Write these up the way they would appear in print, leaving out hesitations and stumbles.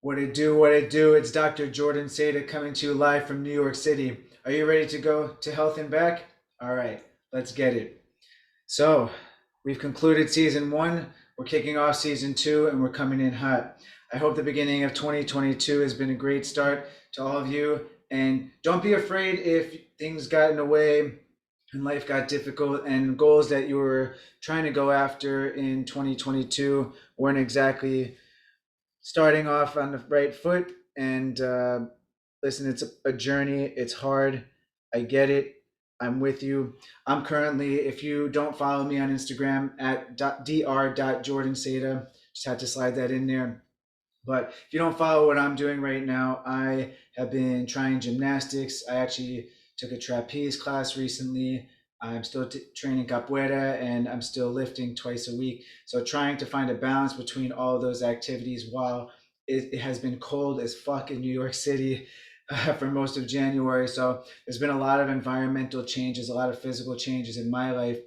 What it do, what it do. It's Dr. Jordan Seda coming to you live from New York City. Are you ready to go to health and back? All right, let's get it. So, we've concluded season one, we're kicking off season two, and we're coming in hot. I hope the beginning of 2022 has been a great start to all of you. And don't be afraid if things got in the way and life got difficult and goals that you were trying to go after in 2022 weren't exactly starting off on the right foot. And listen, it's a journey. It's hard. I get it. I'm with you. I'm currently, if you don't follow me on Instagram at dr.jordansada, just had to slide that in there. But if you don't follow what I'm doing right now, I have been trying gymnastics. I actually took a trapeze class recently. I'm still training capoeira and I'm still lifting twice a week. So trying to find a balance between all those activities while it has been cold as fuck in New York City for most of January. So there's been a lot of environmental changes, a lot of physical changes in my life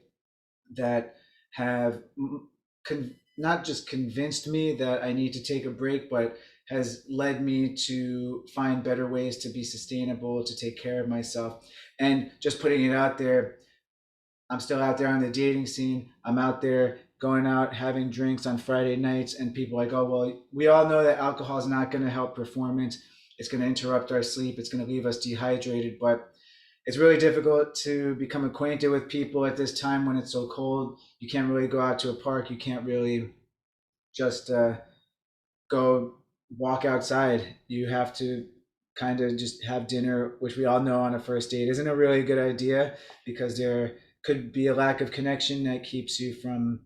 that have not just convinced me that I need to take a break, but has led me to find better ways to be sustainable, to take care of myself. And just putting it out there, I'm still out there on the dating scene. I'm out there going out having drinks on Friday nights, and people are like, oh, well, we all know that alcohol is not going to help performance. It's going to interrupt our sleep. It's going to leave us dehydrated. But it's really difficult to become acquainted with people at this time when it's so cold. You can't really go out to a park. You can't really just go walk outside. You have to kind of just have dinner, which we all know on a first date isn't a really good idea because there could be a lack of connection that keeps you from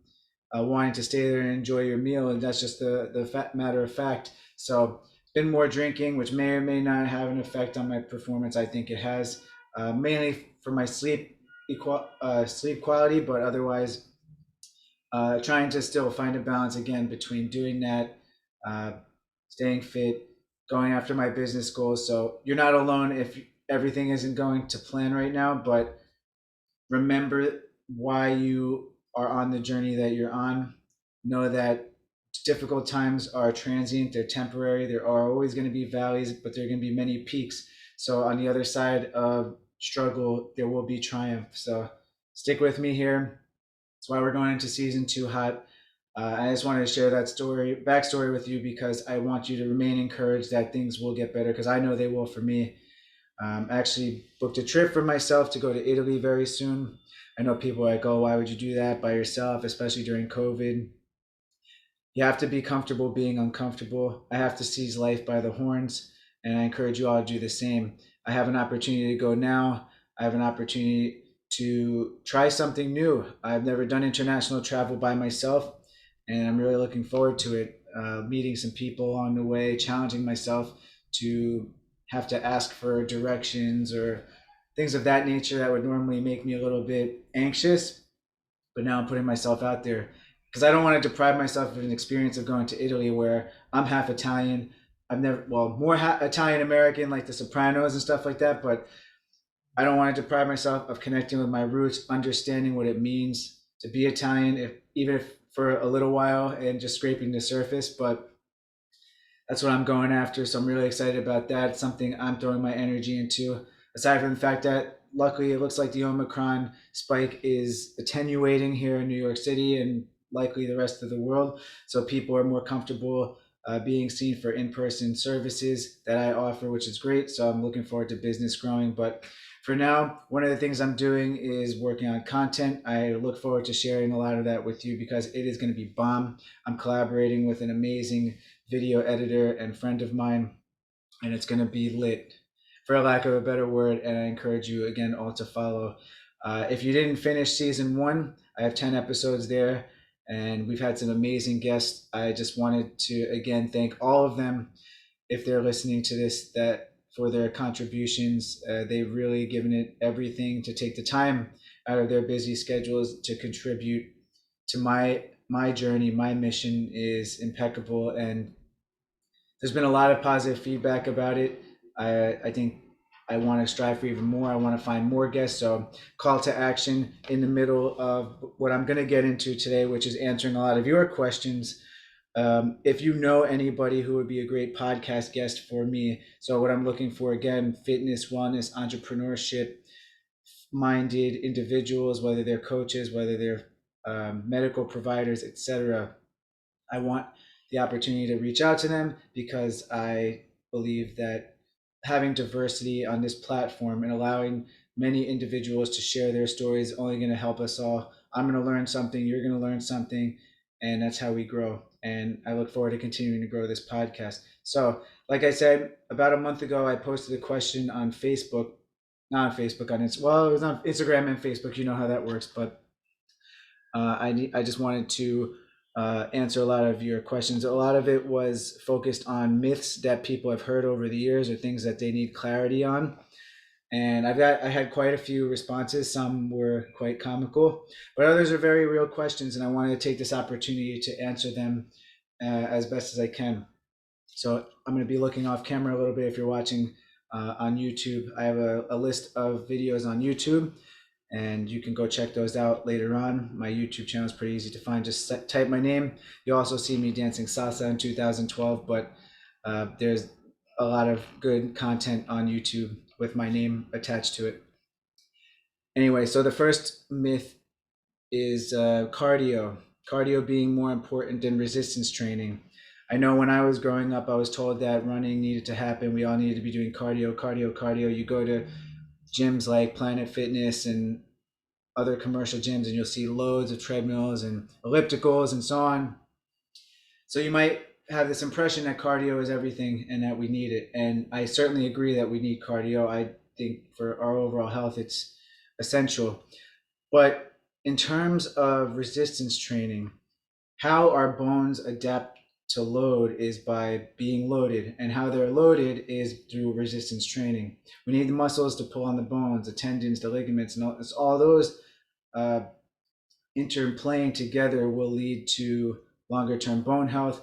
wanting to stay there and enjoy your meal. And that's just the matter of fact. So it's been more drinking, which may or may not have an effect on my performance. I think it has, mainly for my sleep quality, but otherwise trying to still find a balance again between doing that, uh, staying fit, going after my business goals. So you're not alone if everything isn't going to plan right now, but remember why you are on the journey that you're on. Know that difficult times are transient, they're temporary. There are always going to be valleys, but there are going to be many peaks. So on the other side of struggle, there will be triumph. So stick with me here. That's why we're going into season two hot. I just wanted to share that backstory with you because I want you to remain encouraged that things will get better because I know they will for me. I actually booked a trip for myself to go to Italy very soon. I know people are like, oh, why would you do that by yourself, especially during COVID? You have to be comfortable being uncomfortable. I have to seize life by the horns, and I encourage you all to do the same. I have an opportunity to go now. I have an opportunity to try something new. I've never done international travel by myself, and I'm really looking forward to it. Meeting some people on the way, challenging myself to have to ask for directions or things of that nature that would normally make me a little bit anxious, but now I'm putting myself out there because I don't want to deprive myself of an experience of going to Italy where I'm half Italian. I've never, well, more Italian American, like the Sopranos and stuff like that, but I don't want to deprive myself of connecting with my roots, understanding what it means to be Italian, if even if for a little while and just scraping the surface. But that's what I'm going after. So I'm really excited about that. It's something I'm throwing my energy into. Aside from the fact that luckily it looks like the Omicron spike is attenuating here in New York City and likely the rest of the world. So people are more comfortable being seen for in-person services that I offer, which is great. So I'm looking forward to business growing. But for now, one of the things I'm doing is working on content. I look forward to sharing a lot of that with you because it is going to be bomb. I'm collaborating with an amazing video editor and friend of mine, and it's going to be lit, for lack of a better word. And I encourage you again all to follow. If you didn't finish season one, I have 10 episodes there, and we've had some amazing guests. I just wanted to again thank all of them if they're listening to this that for their contributions. They've really given it everything to take the time out of their busy schedules to contribute to my journey. My mission is impeccable, and there's been a lot of positive feedback about it. I think I want to strive for even more. I want to find more guests. So call to action in the middle of what I'm going to get into today, which is answering a lot of your questions If you know anybody who would be a great podcast guest for me, so what I'm looking for, again, fitness, wellness, entrepreneurship minded individuals, whether they're coaches, whether they're medical providers, etc. I want the opportunity to reach out to them because I believe that having diversity on this platform and allowing many individuals to share their stories is only going to help us all. I'm going to learn something, you're going to learn something, and that's how we grow. And I look forward to continuing to grow this podcast. So, like I said, about a month ago, I posted a question on Facebook, not on Facebook, on Instagram. Well, it was on Instagram and Facebook. You know how that works, but I just wanted to answer a lot of your questions. A lot of it was focused on myths that people have heard over the years or things that they need clarity on. And I had quite a few responses. Some were quite comical, but others are very real questions. And I wanted to take this opportunity to answer them as best as I can. So I'm going to be looking off camera a little bit if you're watching on YouTube. I have a list of videos on YouTube, and you can go check those out later on. My YouTube channel is pretty easy to find. Just type my name. You'll also see me dancing salsa in 2012, but there's a lot of good content on YouTube with my name attached to it. Anyway, so the first myth is cardio being more important than resistance training. I know when I was growing up, I was told that running needed to happen. We all needed to be doing cardio. You go to gyms like Planet Fitness and other commercial gyms, and you'll see loads of treadmills and ellipticals and so on. So you might have this impression that cardio is everything and that we need it. And I certainly agree that we need cardio. I think for our overall health, it's essential. But in terms of resistance training, how our bones adapt to load is by being loaded, and how they're loaded is through resistance training. We need the muscles to pull on the bones, the tendons, the ligaments, and all those uh, interplaying together will lead to longer term bone health,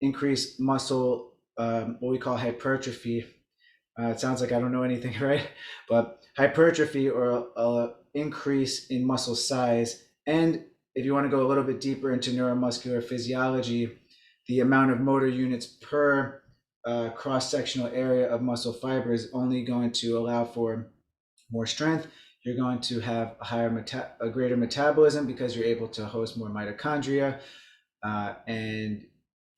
increased muscle, what we call hypertrophy. It sounds like I don't know anything, right? But hypertrophy, or a increase in muscle size. And if you want to go a little bit deeper into neuromuscular physiology, the amount of motor units per cross-sectional area of muscle fiber is only going to allow for more strength. You're going to have a greater metabolism because you're able to host more mitochondria. And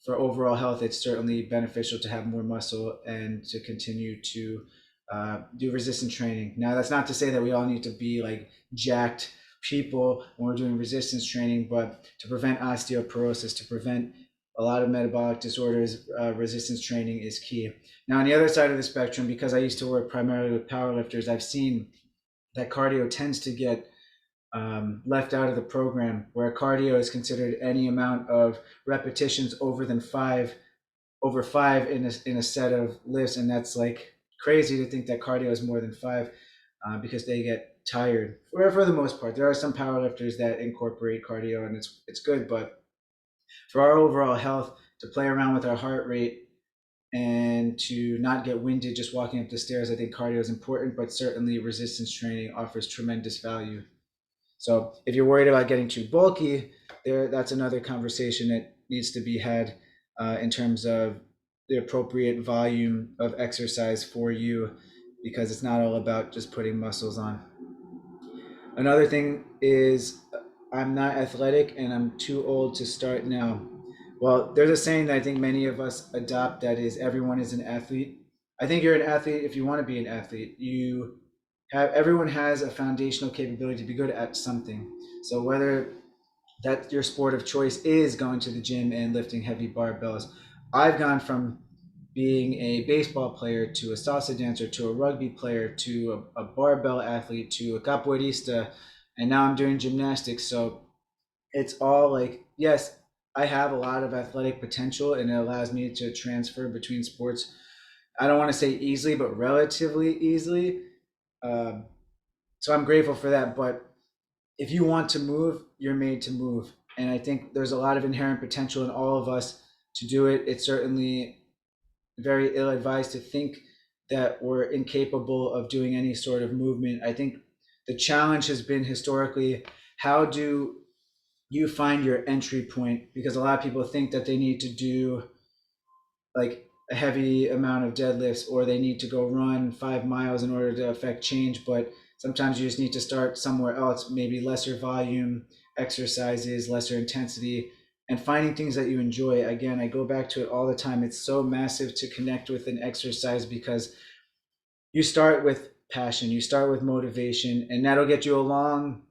for overall health, it's certainly beneficial to have more muscle and to continue to do resistance training. Now, that's not to say that we all need to be like jacked people when we're doing resistance training, but to prevent osteoporosis, to prevent a lot of metabolic disorders, resistance training is key. Now, on the other side of the spectrum, because I used to work primarily with powerlifters, I've seen that cardio tends to get left out of the program, where cardio is considered any amount of repetitions over five in a set of lifts, and that's like crazy to think that cardio is more than five because they get tired. For the most part, there are some powerlifters that incorporate cardio, and it's good, but for our overall health, to play around with our heart rate and to not get winded just walking up the stairs, I think cardio is important, but certainly resistance training offers tremendous value. So if you're worried about getting too bulky, that's another conversation that needs to be had in terms of the appropriate volume of exercise for you, because it's not all about just putting muscles on. Another thing is I'm not athletic and I'm too old to start now. Well, there's a saying that I think many of us adopt, that is, everyone is an athlete. I think you're an athlete if you want to be an athlete. Everyone has a foundational capability to be good at something. So whether that your sport of choice is going to the gym and lifting heavy barbells, I've gone from being a baseball player to a salsa dancer to a rugby player to a barbell athlete to a capoeirista, and now I'm doing gymnastics. So it's all like, yes, I have a lot of athletic potential and it allows me to transfer between sports. I don't want to say easily, but relatively easily. Um, so I'm grateful for that. But if you want to move, you're made to move. And I think there's a lot of inherent potential in all of us to do it. It's certainly very ill advised to think that we're incapable of doing any sort of movement. I think the challenge has been historically, how do you find your entry point, because a lot of people think that they need to do like a heavy amount of deadlifts or they need to go run 5 miles in order to affect change. But sometimes you just need to start somewhere else, maybe lesser volume exercises, lesser intensity, and finding things that you enjoy. Again, I go back to it all the time. It's so massive to connect with an exercise because you start with passion, you start with motivation, and that'll get you along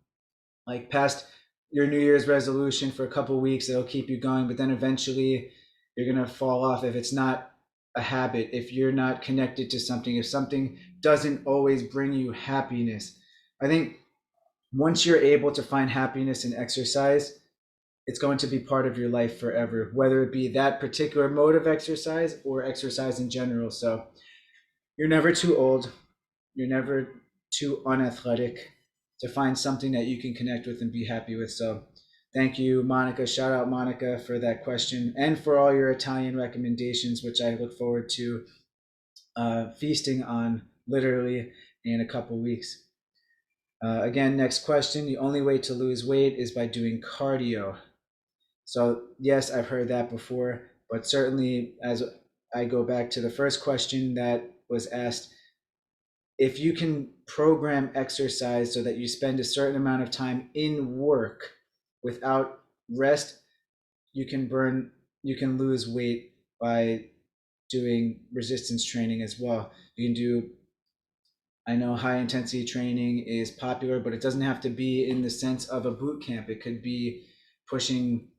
like past your New Year's resolution for a couple of weeks. It'll keep you going, but then eventually you're gonna fall off if it's not a habit, if you're not connected to something, if something doesn't always bring you happiness. I think once you're able to find happiness in exercise, it's going to be part of your life forever, whether it be that particular mode of exercise or exercise in general. So you're never too old, you're never too unathletic to find something that you can connect with and be happy with. So thank you, Monica. Shout out, Monica, for that question and for all your Italian recommendations, which I look forward to feasting on literally in a couple weeks. Again, next question. The only way to lose weight is by doing cardio. So, yes, I've heard that before, but certainly as I go back to the first question that was asked, if you can program exercise so that you spend a certain amount of time in work without rest, you can lose weight by doing resistance training as well. You can do, I know high intensity training is popular, but it doesn't have to be in the sense of a boot camp. It could be pushing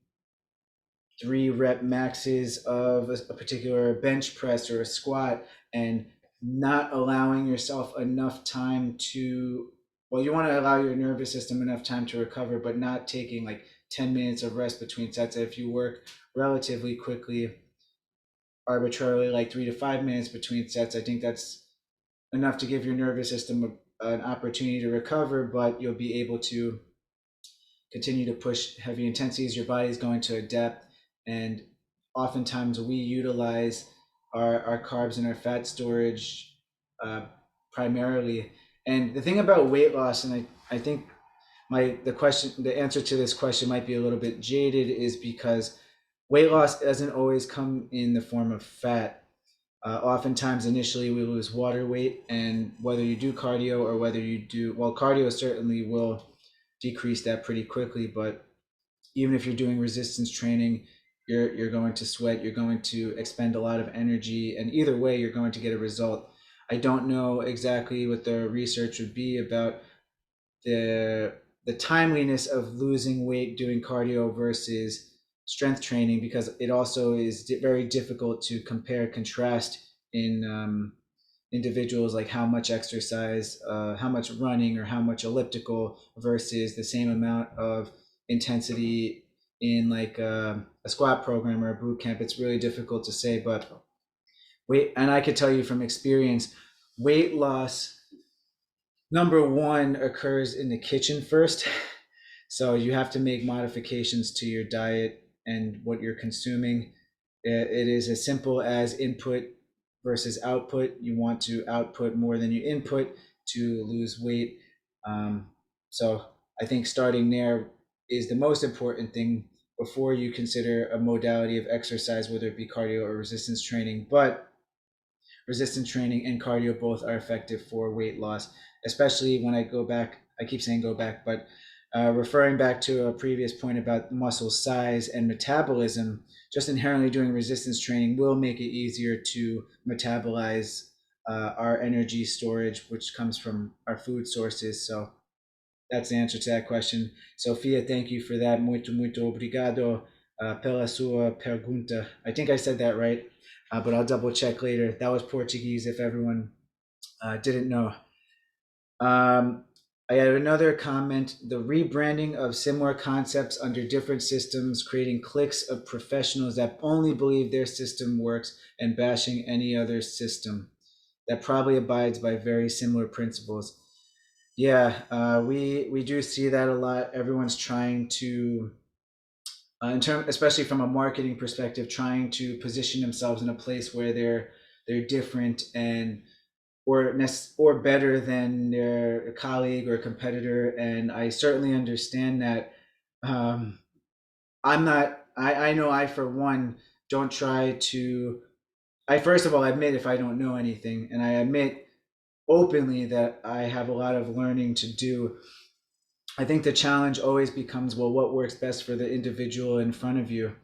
3 rep maxes of a particular bench press or a squat and not allowing yourself enough time to, well, you want to allow your nervous system enough time to recover, but not taking like 10 minutes of rest between sets. If you work relatively quickly, arbitrarily like 3 to 5 minutes between sets, I think that's enough to give your nervous system an opportunity to recover, but you'll be able to continue to push heavy intensities. Your body is going to adapt, and oftentimes we utilize our carbs and our fat storage uh, primarily. And the thing about weight loss, and I think the answer to this question might be a little bit jaded, is because weight loss doesn't always come in the form of fat. Oftentimes, initially, we lose water weight, and whether you do cardio or whether you do, well, cardio certainly will decrease that pretty quickly. But even if you're doing resistance training, you're going to sweat, you're going to expend a lot of energy, and either way, you're going to get a result. I don't know exactly what the research would be about the the timeliness of losing weight doing cardio versus strength training, because it also is very difficult to compare contrast in individuals, like how much exercise, how much running or how much elliptical versus the same amount of intensity in like a squat program or a boot camp. It's really difficult to say, but weight, and I could tell you from experience, weight loss number one occurs in the kitchen first. So you have to make modifications to your diet and what you're consuming. It is as simple as input versus output. You want to output more than you input to lose weight. Um, so I think starting there is the most important thing before you consider a modality of exercise, whether it be cardio or resistance training. But resistance training and cardio both are effective for weight loss, especially when I go back. I keep saying go back, but referring back to a previous point about muscle size and metabolism, just inherently doing resistance training will make it easier to metabolize our energy storage, which comes from our food sources. So that's the answer to that question. Sophia, thank you for that. Muito obrigado pela sua pergunta. I think I said that right, but I'll double check later. That was Portuguese if everyone didn't know. I had another comment. The rebranding of similar concepts under different systems, creating cliques of professionals that only believe their system works and bashing any other system that probably abides by very similar principles. Yeah, we do see that a lot. Everyone's trying to, especially from a marketing perspective, trying to position themselves in a place where they're different and or better than their colleague or competitor. And I certainly understand that. I'm not. I know I for one don't try to. I first of all admit if I don't know anything, and I admit openly that I have a lot of learning to do. I think the challenge always becomes, well, what works best for the individual in front of you.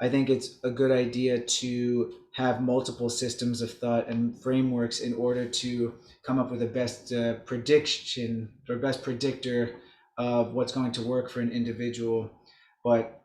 I think it's a good idea to have multiple systems of thought and frameworks in order to come up with the best prediction or best predictor of what's going to work for an individual. But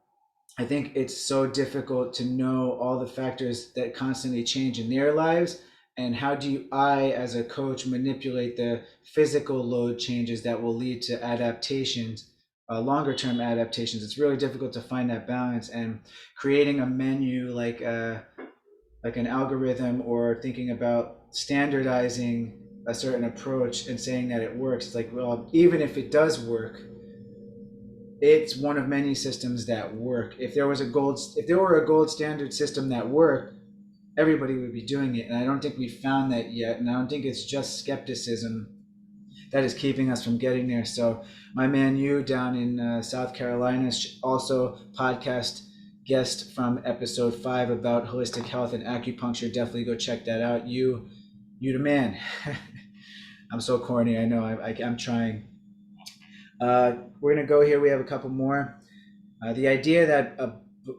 I think it's so difficult to know all the factors that constantly change in their lives. And how do I, as a coach, manipulate the physical load changes that will lead to adaptations, longer term adaptations? It's really difficult to find that balance. And creating a menu like an algorithm, or thinking about standardizing a certain approach and saying that it works. It's like, well, even if it does work, it's one of many systems that work. If there were a gold standard system that worked, everybody would be doing it. And I don't think we've found that yet. And I don't think it's just skepticism that is keeping us from getting there. So my man, you down in South Carolina, also podcast guest from episode 5 about holistic health and acupuncture. Definitely go check that out. You the man. I'm so corny. I know. I'm trying. We're gonna go here. We have a couple more. The idea that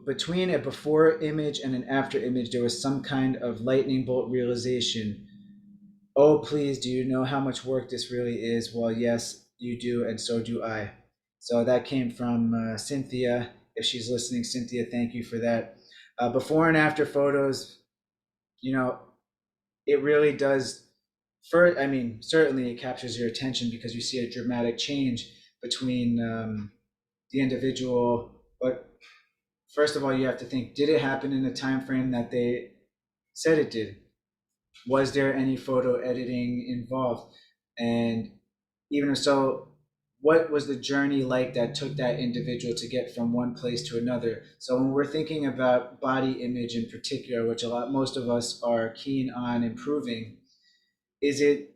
between a before image and an after image, there was some kind of lightning bolt realization. Oh, please, do you know how much work this really is? Well, yes, you do, and so do I. So that came from Cynthia. If she's listening, Cynthia, thank you for that. Before and after photos, you know, it really does. I mean, certainly it captures your attention because you see a dramatic change between the individual. But first of all, you have to think: did it happen in the time frame that they said it did? Was there any photo editing involved? And even if so, what was the journey like that took that individual to get from one place to another? So when we're thinking about body image in particular, which most of us are keen on improving, is it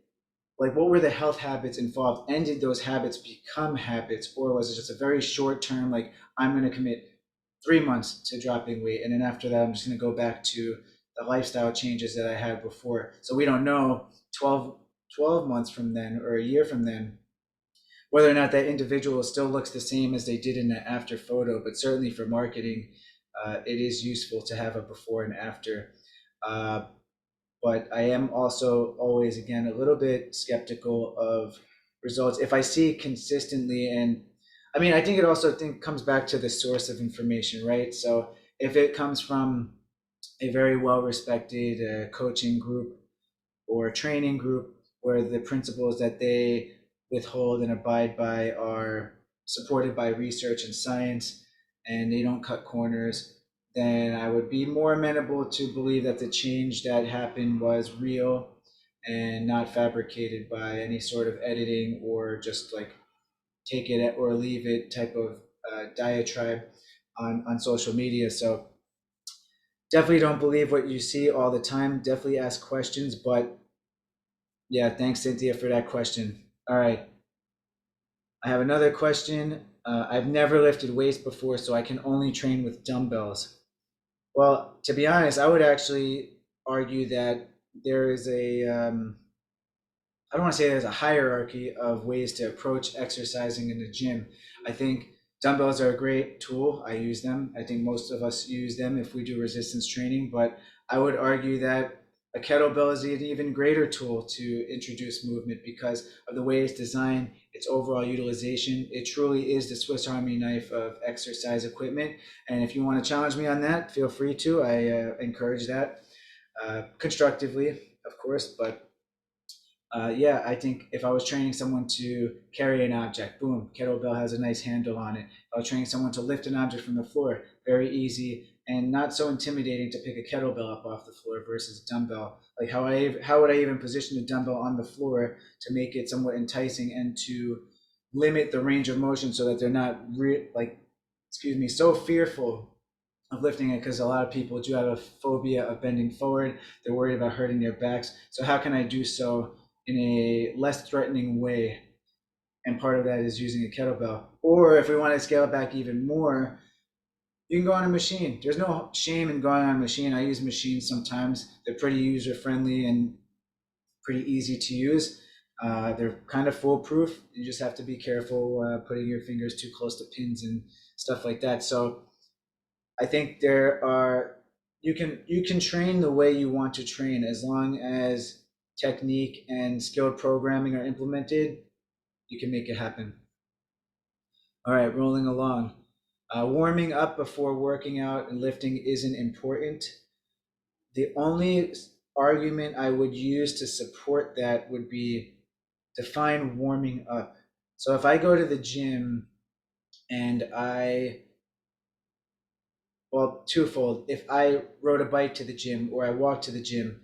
like, what were the health habits involved, and did those habits become habits, or was it just a very short term, like, I'm going to commit 3 months to dropping weight, and then after that I'm just going to go back to the lifestyle changes that I had before? So we don't know 12 months from then or a year from then whether or not that individual still looks the same as they did in the after photo. But certainly for marketing, it is useful to have a before and after. uh, but I am also always, again, a little bit skeptical of results if I see consistently. And I mean, I think it also comes back to the source of information, right? So if it comes from a very well respected coaching group or training group where the principles that they withhold and abide by are supported by research and science, and they don't cut corners, then I would be more amenable to believe that the change that happened was real and not fabricated by any sort of editing or just like take it or leave it type of diatribe on social media. So definitely don't believe what you see all the time. Definitely ask questions. But yeah, thanks, Cynthia, for that question. All right, I have another question. I've never lifted weights before, so I can only train with dumbbells. Well, to be honest, I would actually argue that there is I don't want to say there's a hierarchy of ways to approach exercising in the gym. I think dumbbells are a great tool. I use them. I think most of us use them if we do resistance training, but I would argue that a kettlebell is an even greater tool to introduce movement because of the way it's designed, its overall utilization. It truly is the Swiss Army knife of exercise equipment. And if you want to challenge me on that, feel free to. I encourage that constructively, of course, but yeah, I think if I was training someone to carry an object, boom, kettlebell has a nice handle on it. If I was training someone to lift an object from the floor, very easy and not so intimidating to pick a kettlebell up off the floor versus a dumbbell. Like how would I even position a dumbbell on the floor to make it somewhat enticing and to limit the range of motion so that they're not so fearful of lifting it, because a lot of people do have a phobia of bending forward. They're worried about hurting their backs. So how can I do so in a less threatening way? And part of that is using a kettlebell. Or if we want to scale it back even more, You can go on a machine. There's no shame in going on a machine. I use machines sometimes. They're pretty user friendly and pretty easy to use. They're kind of foolproof. You just have to be careful putting your fingers too close to pins and stuff like that. So I think you can train the way you want to train as long as technique and skilled programming are implemented. You can make it happen. All right, rolling along. Warming up before working out and lifting isn't important. The only argument I would use to support that would be define warming up. So if I go to the gym and well, twofold. If I rode a bike to the gym or I walk to the gym,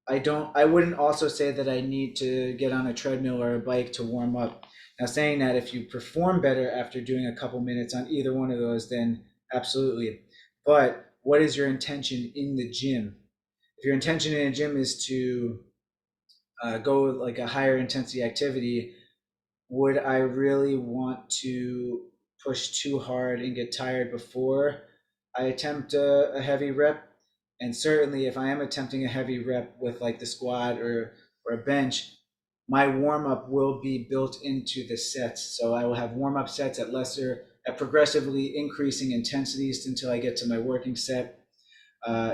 I wouldn't also say that I need to get on a treadmill or a bike to warm up. Now, saying that if you perform better after doing a couple minutes on either one of those, then absolutely. But what is your intention in the gym? If your intention in a gym is to go like a higher intensity activity, would I really want to push too hard and get tired before I attempt a heavy rep? And certainly, if I am attempting a heavy rep with like the squat or a bench, my warm up will be built into the sets. So I will have warm up sets at progressively increasing intensities until I get to my working set.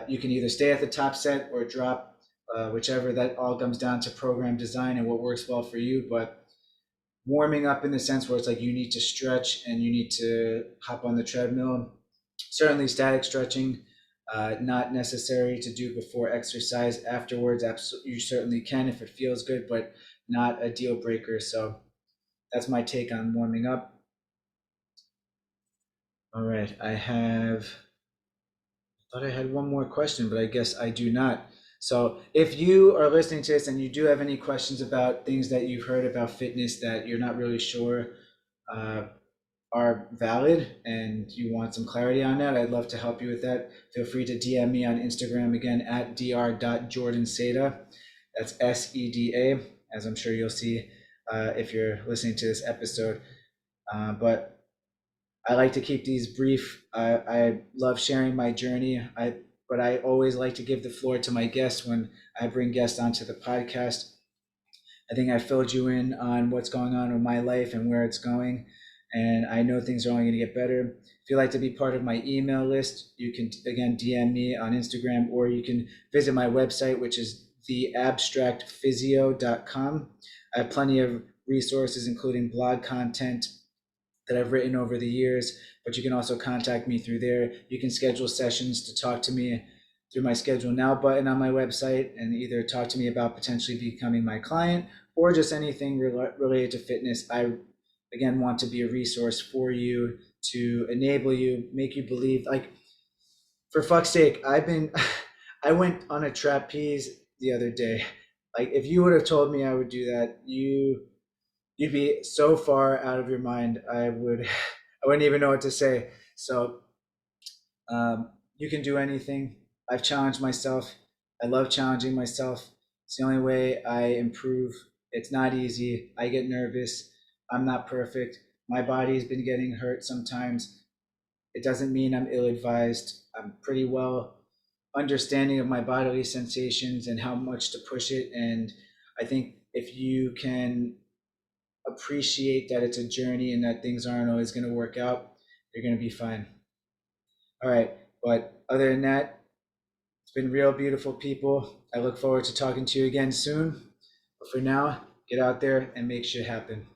You can either stay at the top set or drop, whichever. That all comes down to program design and what works well for you. But warming up in the sense where it's like you need to stretch and you need to hop on the treadmill. Certainly, static stretching, not necessary to do before exercise. Afterwards, absolutely, you certainly can if it feels good, but not a deal breaker. So that's my take on warming up. All right, thought I had one more question, but I guess I do not. So if you are listening to this and you do have any questions about things that you've heard about fitness that you're not really sure uh, are valid and you want some clarity on that, I'd love to help you with that. Feel free to DM me on Instagram again at dr.jordanseda. That's SEDA, as I'm sure you'll see if you're listening to this episode. But I like to keep these brief. I love sharing my journey. But I always like to give the floor to my guests when I bring guests onto the podcast. I think I filled you in on what's going on with my life and where it's going. And I know things are only going to get better. If you'd like to be part of my email list, you can, again, DM me on Instagram, or you can visit my website, which is theabstractphysio.com. I have plenty of resources, including blog content that I've written over the years, but you can also contact me through there. You can schedule sessions to talk to me through my schedule now button on my website and either talk to me about potentially becoming my client or just anything related to fitness. I, again, want to be a resource for you to enable you, make you believe. Like, for fuck's sake, I went on a trapeze the other day. Like, if you would have told me I would do that, you'd be so far out of your mind. I wouldn't even know what to say. So you can do anything. I've challenged myself. I love challenging myself. It's the only way I improve. It's not easy. I get nervous. I'm not perfect. My body's been getting hurt sometimes. It doesn't mean I'm ill-advised. I'm pretty well understanding of my bodily sensations and how much to push it. And I think if you can appreciate that it's a journey and that things aren't always going to work out, you're going to be fine. All right. But other than that, it's been real beautiful, people. I look forward to talking to you again soon. But for now, get out there and make shit happen.